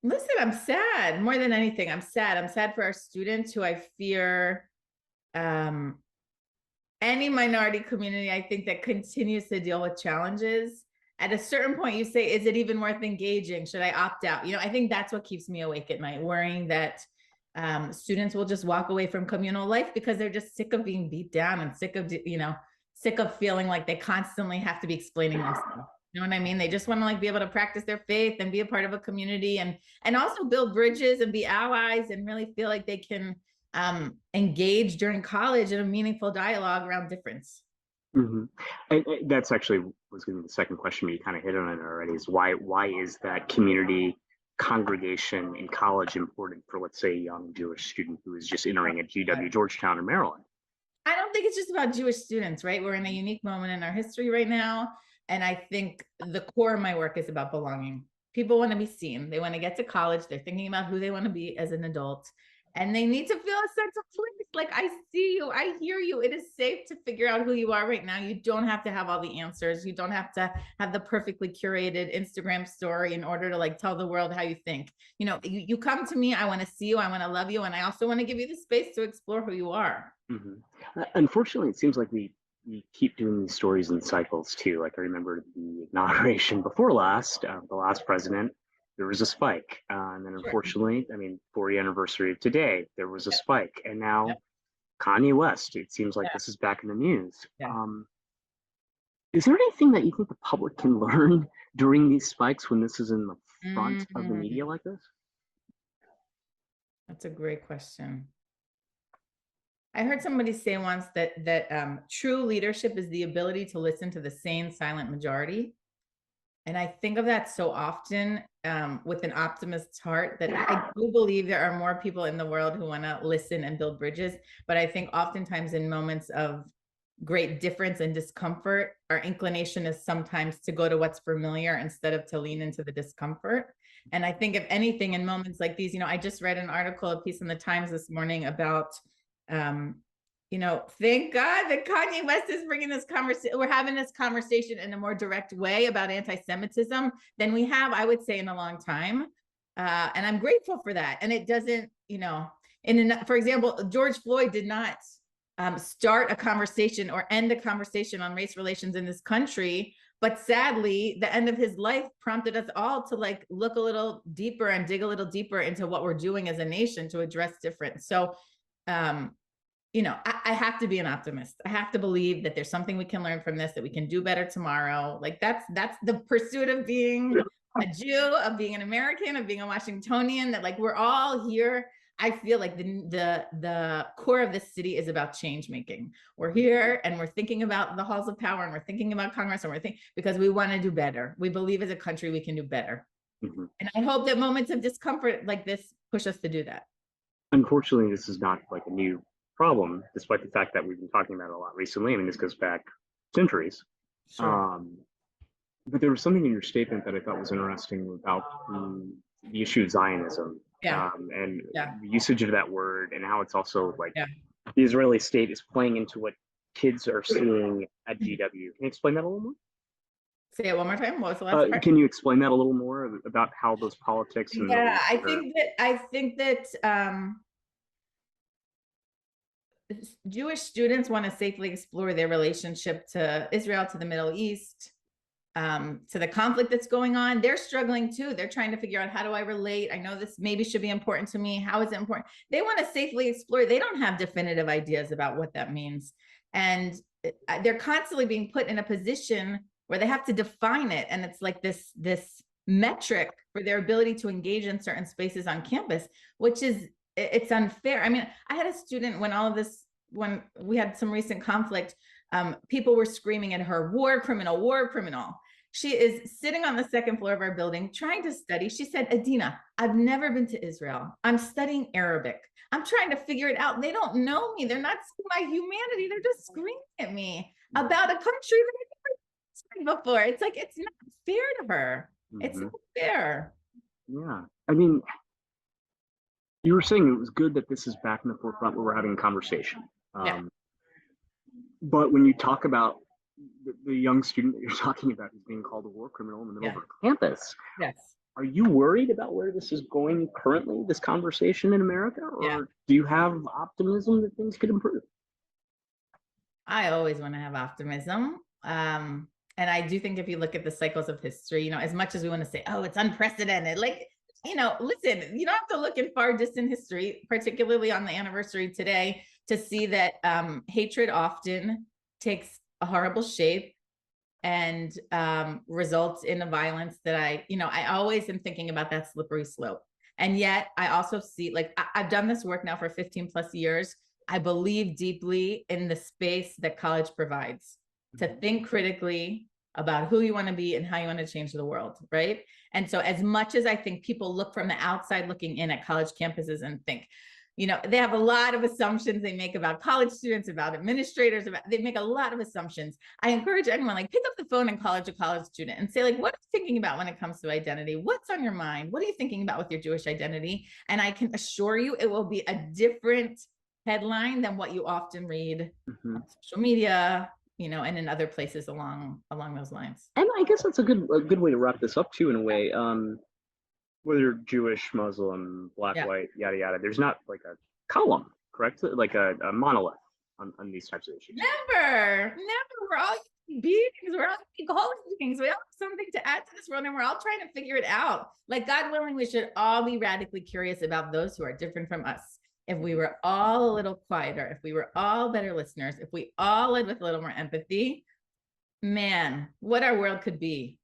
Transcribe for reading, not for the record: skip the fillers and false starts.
Listen, I'm sad more than anything. I'm sad. I'm sad for our students who I fear, um, any minority community, I think, that continues to deal with challenges. At a certain point, you say, is it even worth engaging? Should I opt out? I think that's what keeps me awake at night, worrying that students will just walk away from communal life because they're just sick of being beat down and sick of feeling like they constantly have to be explaining themselves. You know what I mean? They just want to like be able to practice their faith and be a part of a community and also build bridges and be allies and really feel like they can engage during college in a meaningful dialogue around difference. Mm-hmm. That's actually was going to be the second question, but you kind of hit on it already. Is why is that community congregation in college important for, let's say, a young Jewish student who is just entering at GW Georgetown in Maryland? I don't think it's just about Jewish students, right? We're in a unique moment in our history right now. And I think the core of my work is about belonging. People want to be seen. They want to get to college. They're thinking about who they want to be as an adult. And they need to feel a sense of place. Like, I see you, I hear you. It is safe to figure out who you are right now. You don't have to have all the answers. You don't have to have the perfectly curated Instagram story in order to like tell the world how you think. You come to me, I want to see you, I want to love you, and I also want to give you the space to explore who you are. Unfortunately, it seems like we keep doing these stories in cycles too. Like I remember the inauguration before last, the last president, there was a spike, and then unfortunately, I mean, 40th anniversary of today, there was a spike, and now Kanye West. It seems like this is back in the news. Is there anything that you think the public can learn during these spikes when this is in the front of the media like this? That's a great question. I heard somebody say once that true leadership is the ability to listen to the sane, silent majority. And I think of that so often with an optimist's heart, that I do believe there are more people in the world who want to listen and build bridges. But I think oftentimes in moments of great difference and discomfort, our inclination is sometimes to go to what's familiar instead of to lean into the discomfort. And I think if anything, in moments like these, I just read an article, a piece in the Times this morning about thank God that Kanye West is bringing this conversation. We're having this conversation in a more direct way about anti-Semitism than we have, I would say, in a long time. And I'm grateful for that. And it doesn't, for example, George Floyd did not start a conversation or end a conversation on race relations in this country. But sadly, the end of his life prompted us all to like look a little deeper and dig a little deeper into what we're doing as a nation to address difference. So I have to be an optimist. I have to believe that there's something we can learn from this, that we can do better tomorrow. Like that's the pursuit of being a Jew, of being an American, of being a Washingtonian, that like we're all here. I feel like the core of this city is about change making. We're here and we're thinking about the halls of power and we're thinking about Congress and we're thinking because we want to do better. We believe as a country we can do better. And I hope that moments of discomfort like this push us to do that. Unfortunately, this is not like a new problem, despite the fact that we've been talking about it a lot recently. I mean, this goes back centuries. Sure. But there was something in your statement that I thought was interesting about the issue of Zionism and the usage of that word and how it's also like the Israeli state is playing into what kids are seeing at GW. Can you explain that a little more? Say it one more time. What was the last part? Can you explain that a little more about how those politics? And I think that Jewish students want to safely explore their relationship to Israel, to the Middle East, to the conflict that's going on. They're struggling too. They're trying to figure out, how do I relate? I know this maybe should be important to me. How is it important? They want to safely explore. They don't have definitive ideas about what that means. And they're constantly being put in a position where they have to define it. And it's like this metric for their ability to engage in certain spaces on campus, which is, it's unfair. I mean, I had a student when we had some recent conflict, people were screaming at her, war criminal, war criminal. She is sitting on the second floor of our building trying to study. She said, Adena, I've never been to Israel. I'm studying Arabic. I'm trying to figure it out. They don't know me. They're not seeing my humanity. They're just screaming at me about a country that I've never seen before. It's like, it's not fair to her. It's not fair. Yeah. I mean, you were saying it was good that this is back in the forefront where we're having a conversation. But when you talk about the young student that you're talking about who's being called a war criminal in the middle of our campus, Are you worried about where this is going currently, this conversation in America, Yeah. or do you have optimism that things could improve? I always want to have optimism. And I do think if you look at the cycles of history, as much as we want to say, oh, it's unprecedented, like, listen, you don't have to look in far distant history, particularly on the anniversary today, to see that hatred often takes a horrible shape and results in a violence that I always am thinking about that slippery slope. And yet I also see, like, I've done this work now for 15 plus years. I believe deeply in the space that college provides to think critically about who you want to be and how you want to change the world, right? And so as much as I think people look from the outside looking in at college campuses and think, they have a lot of assumptions they make about college students, about administrators, they make a lot of assumptions. I encourage anyone, like, pick up the phone and call a college student and say, like, what are you thinking about when it comes to identity? What's on your mind? What are you thinking about with your Jewish identity? And I can assure you it will be a different headline than what you often read on social media, and in other places along those lines. And I guess that's a good way to wrap this up too, in a way. Whether Jewish, Muslim, black, white, yada yada, there's not like a column, correct? Like a monolith on these types of issues. Never. We're all beings. We're all college beings. We all have something to add to this world, and we're all trying to figure it out. Like, God willing, we should all be radically curious about those who are different from us. If we were all a little quieter, if we were all better listeners, if we all led with a little more empathy, man, what our world could be.